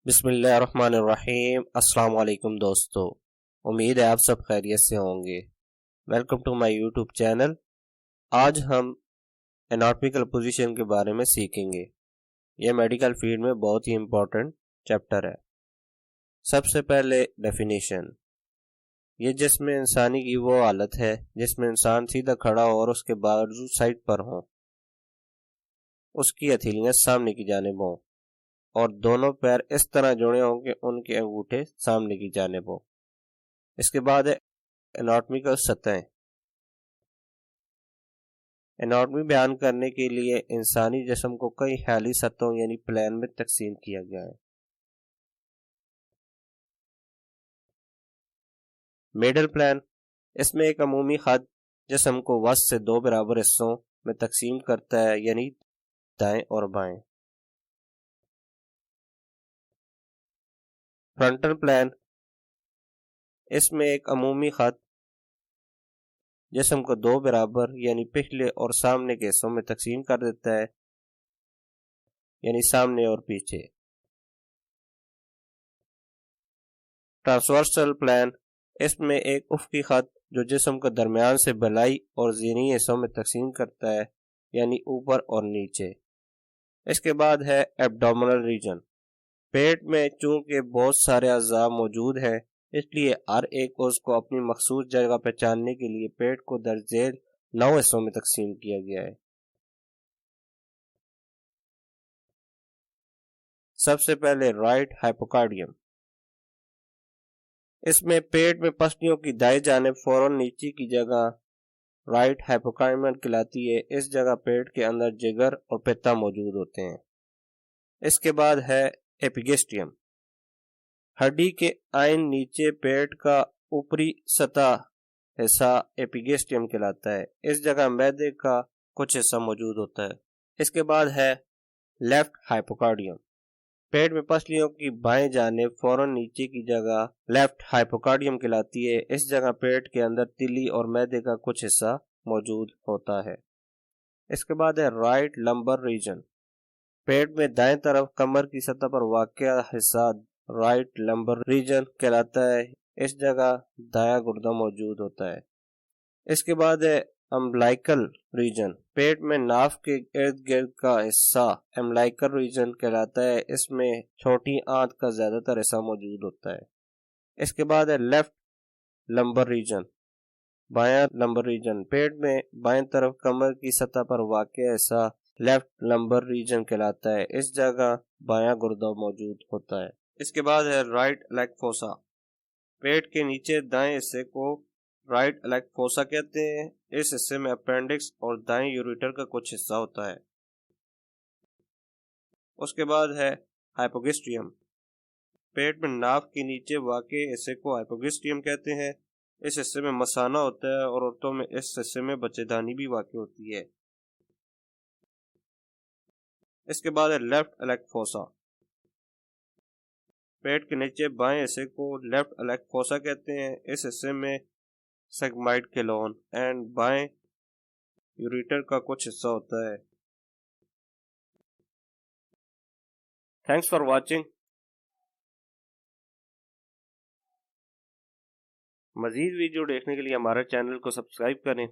بسم اللہ الرحمن الرحیم۔ السلام علیکم دوستو، امید ہے آپ سب خیریت سے ہوں گے۔ Welcome to my YouTube channel. آج ہم اناٹمیکل پوزیشن کے بارے میں سیکھیں گے۔ یہ میڈیکل فیلڈ میں بہت ہی امپورٹنٹ چیپٹر ہے۔ سب سے پہلے ڈیفینیشن، یہ جسم انسانی کی وہ حالت ہے جس میں انسان سیدھا کھڑا ہو اور اس کے بازو سائڈ پر ہوں، اس کی ہتھیلیاں سامنے کی جانب ہوں اور دونوں پیر اس طرح جڑے ہوں کہ ان کے انگوٹھے سامنے کی جانب ہوں۔ اس کے بعد ہے اناٹمیکل سطح۔ اناٹمی بیان کرنے کے لیے انسانی جسم کو کئی خیالی سطحوں یعنی پلین میں تقسیم کیا گیا ہے۔ میڈل پلین، اس میں ایک عمومی خط جسم کو وسط سے دو برابر حصوں میں تقسیم کرتا ہے یعنی دائیں اور بائیں۔ فرنٹل پلین، اس میں ایک عمومی خط جسم کو دو برابر یعنی پچھلے اور سامنے کے حصوں میں تقسیم کر دیتا ہے یعنی سامنے اور پیچھے۔ ٹرانسورسل پلین، اس میں ایک افقی خط جو جسم کو درمیان سے بلائی اور زینی حصوں میں تقسیم کرتا ہے یعنی اوپر اور نیچے۔ اس کے بعد ہے ایبڈومینل ریجن۔ پیٹ میں چونکہ بہت سارے اعضاء موجود ہیں، اس لیے ہر ایک عضو کو اپنی مخصوص جگہ پہچاننے کے لیے پیٹ کو درج ذیل 9 حصوں میں تقسیم کیا گیا ہے۔ سب سے پہلے رائٹ ہائپوکارڈیم، اس میں پیٹ میں پسلیوں کی دائیں جانب فوراً نیچے کی جگہ رائٹ ہائپوکارڈیم کہلاتی ہے۔ اس جگہ پیٹ کے اندر جگر اور پتا موجود ہوتے ہیں۔ اس کے بعد ہے ایپیگیسٹیم، ہڈی کے آئین نیچے پیٹ کا اوپری سطح حصہ ایپیگیسٹیم کہلاتا ہے۔ اس جگہ معدے کا کچھ حصہ موجود ہوتا ہے۔ اس کے بعد ہے لیفٹ ہائپوکارڈیم، پیٹ میں پسلیوں کی بائیں جانب فوراً نیچے کی جگہ لیفٹ ہائپوکارڈیم کہلاتی ہے۔ اس جگہ پیٹ کے اندر تیلی اور معدے کا کچھ حصہ موجود ہوتا ہے۔ اس کے بعد ہے رائٹ لمبر ریجن، پیٹ میں دائیں طرف کمر کی سطح پر واقع حصہ رائٹ لمبر ریجن کہلاتا ہے۔ اس جگہ دایاں گردہ موجود ہوتا ہے۔ اس کے بعد ہے امبلائکل ریجن، پیٹ میں ناف کے ارد گرد کا حصہ امبلائکل ریجن کہلاتا ہے۔ اس میں چھوٹی آنت کا زیادہ تر حصہ موجود ہوتا ہے۔ اس کے بعد ہے لیفٹ لمبر ریجن، بایاں لمبر ریجن، پیٹ میں بائیں طرف کمر کی سطح پر واقع حصہ لیفٹ لمبر ریجن کہلاتا ہے۔ اس جگہ بایاں گردہ موجود ہوتا ہے۔ اس کے بعد ہے رائٹ الیک فوسا، پیٹ کے نیچے دائیں حصے کو رائٹ الیک فوسا کہتے ہیں۔ اس حصے میں اپینڈکس اور دائیں یوریٹر کا کچھ حصہ ہوتا ہے۔ اس کے بعد ہے ہائپوگیسٹریم، پیٹ میں ناف کے نیچے واقع حصے کو ہائپوگیسٹریم کہتے ہیں۔ اس حصے میں مثانہ ہوتا ہے اور عورتوں میں اس حصے میں بچے دانی بھی واقع ہوتی ہے۔ اس کے بعد ہے لیفٹ الیک فوسا، پیٹ کے نیچے بائیں حصے کو لیفٹ الیک فوسا کہتے ہیں۔ اس حصے میں سیگمائڈ کیلون اینڈ بائیں یوریٹر کا کچھ حصہ ہوتا ہے۔ Thanks for watching. مزید ویڈیو دیکھنے کے لیے ہمارے چینل کو سبسکرائب کریں۔